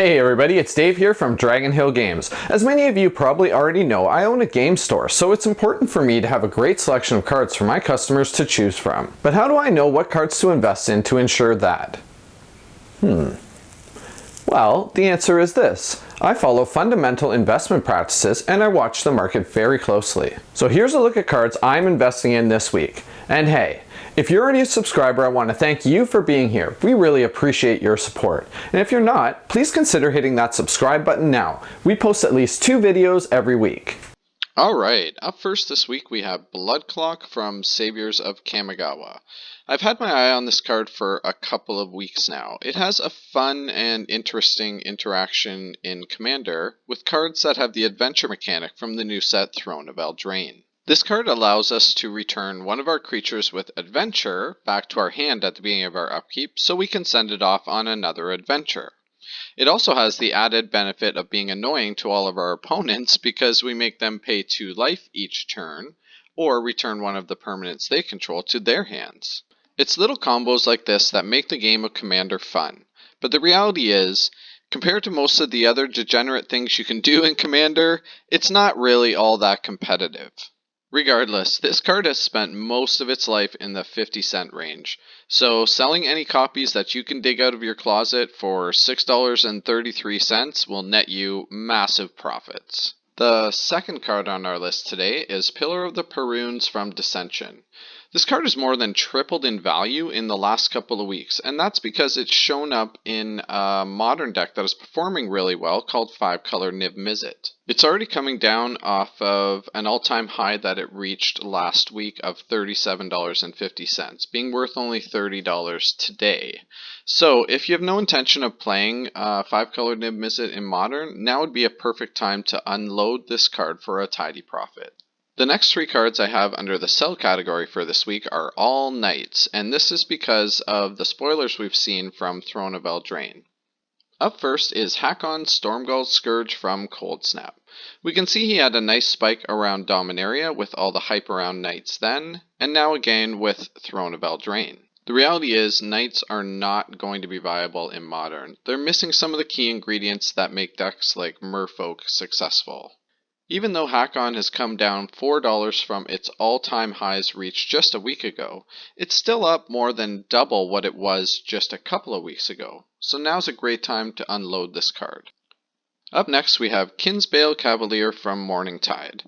Hey everybody, it's Dave here from Dragonhill Games. As many of you probably already know, I own a game store, so it's important for me to have a great selection of cards for my customers to choose from. But how do I know what cards to invest in to ensure that? Well, the answer is this. I follow fundamental investment practices and I watch the market very closely. So here's a look at cards I'm investing in this week. And hey, if you're already a subscriber, I want to thank you for being here. We really appreciate your support. And if you're not, please consider hitting that subscribe button now. We post at least 2 videos every week. Alright, up first this week we have Blood Clock from Saviors of Kamigawa. I've had my eye on this card for a couple of weeks now. It has a fun and interesting interaction in Commander with cards that have the adventure mechanic from the new set Throne of Eldraine. This card allows us to return one of our creatures with adventure back to our hand at the beginning of our upkeep so we can send it off on another adventure. It also has the added benefit of being annoying to all of our opponents because we make them pay 2 life each turn, or return one of the permanents they control to their hands. It's little combos like this that make the game of Commander fun, but the reality is, compared to most of the other degenerate things you can do in Commander, it's not really all that competitive. Regardless, this card has spent most of its life in the 50-cent range, so selling any copies that you can dig out of your closet for $6.33 will net you massive profits. The second card on our list today is Pillar of the Pur Wounds from Dissension. This card has more than tripled in value in the last couple of weeks, and that's because it's shown up in a modern deck that is performing really well called 5-color Niv Mizzet. It's already coming down off of an all-time high that it reached last week of $37.50, being worth only $30 today. So if you have no intention of playing 5-color Niv Mizzet in Modern, now would be a perfect time to unload this card for a tidy profit. The next 3 cards I have under the sell category for this week are all Knights, and this is because of the spoilers we've seen from Throne of Eldraine. Up first is Hackon Stormgull Scourge from Cold Snap. We can see he had a nice spike around Dominaria with all the hype around Knights then, and now again with Throne of Eldraine. The reality is, Knights are not going to be viable in Modern. They're missing some of the key ingredients that make decks like Merfolk successful. Even though Hackon has come down $4 from its all-time highs reached just a week ago, it's still up more than double what it was just a couple of weeks ago, so now's a great time to unload this card. Up next we have Kinsbale Cavalier from Morningtide.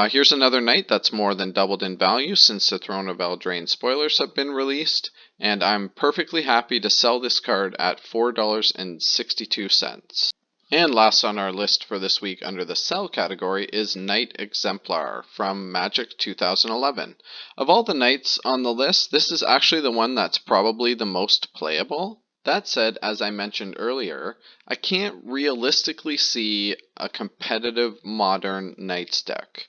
Here's another knight that's more than doubled in value since the Throne of Eldraine spoilers have been released, and I'm perfectly happy to sell this card at $4.62. And last on our list for this week under the sell category is Knight Exemplar from Magic 2011. Of all the knights on the list, this is actually the one that's probably the most playable. That said, as I mentioned earlier, I can't realistically see a competitive modern Knights deck.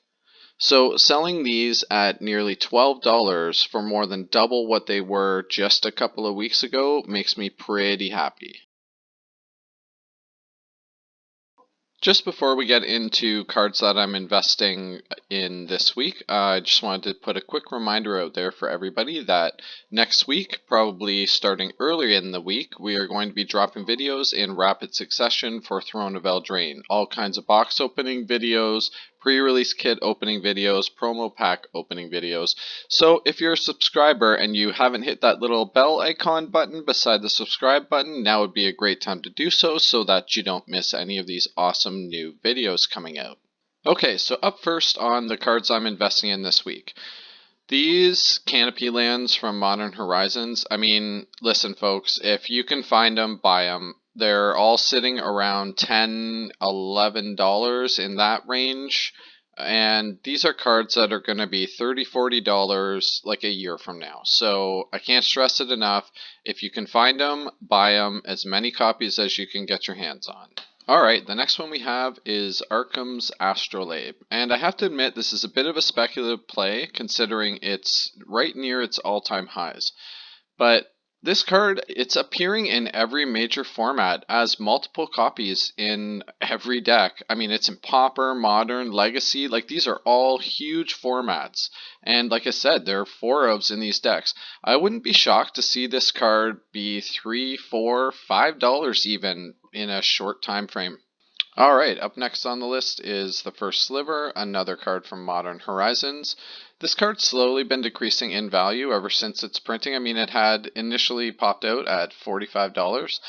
So selling these at nearly $12 for more than double what they were just a couple of weeks ago makes me pretty happy. Just before we get into cards that I'm investing in this week, I just wanted to put a quick reminder out there for everybody that next week, probably starting earlier in the week, we are going to be dropping videos in rapid succession for Throne of Eldraine. All kinds of box opening videos, pre-release kit opening videos, promo pack opening videos. So if you're a subscriber and you haven't hit that little bell icon button beside the subscribe button, now would be a great time to do so that you don't miss any of these awesome new videos coming out. Okay, so up first on the cards I'm investing in this week. These Canopy lands from Modern Horizons, I mean, listen folks, if you can find them, buy them. They're all sitting around $10, $11 in that range. And these are cards that are going to be $30, $40 like a year from now. So I can't stress it enough. If you can find them, buy them, as many copies as you can get your hands on. Alright, the next one we have is Arkhams Astrolabe, and I have to admit this is a bit of a speculative play considering it's right near its all-time highs. But this card, it's appearing in every major format as multiple copies in every deck. I mean, it's in Pauper, Modern, Legacy, like these are all huge formats. And like I said, there are 4 ofs in these decks. I wouldn't be shocked to see this card be $3, $4, $5 even in a short time frame. Alright, up next on the list is the first Sliver, another card from Modern Horizons. This card's slowly been decreasing in value ever since its printing. I mean, it had initially popped out at $45.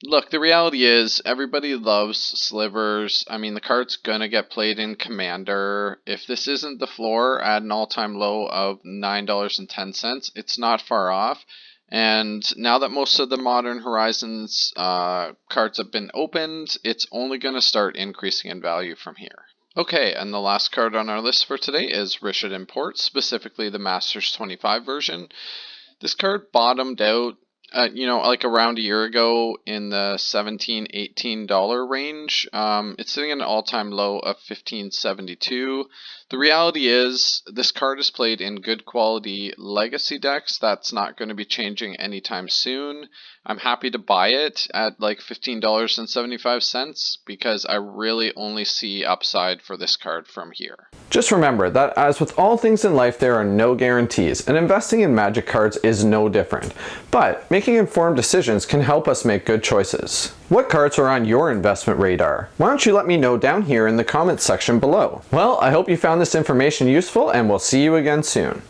Look, the reality is everybody loves slivers. I mean, the card's gonna get played in Commander. If this isn't the floor at an all-time low of $9.10, it's not far off. And now that most of the Modern Horizons cards have been opened, it's only gonna start increasing in value from here. Okay, and the last card on our list for today is Richard Import, specifically the Masters 25 version. This card bottomed out like around a year ago in the $17-18 range. It's sitting at an all-time low of $15.72. The reality is this card is played in good quality legacy decks. That's not going to be changing anytime soon. I'm happy to buy it at like $15.75 because I really only see upside for this card from here. Just remember that as with all things in life, there are no guarantees, and investing in Magic cards is no different. But making informed decisions can help us make good choices. What cards are on your investment radar? Why don't you let me know down here in the comments section below? Well, I hope you found this information useful, and we'll see you again soon.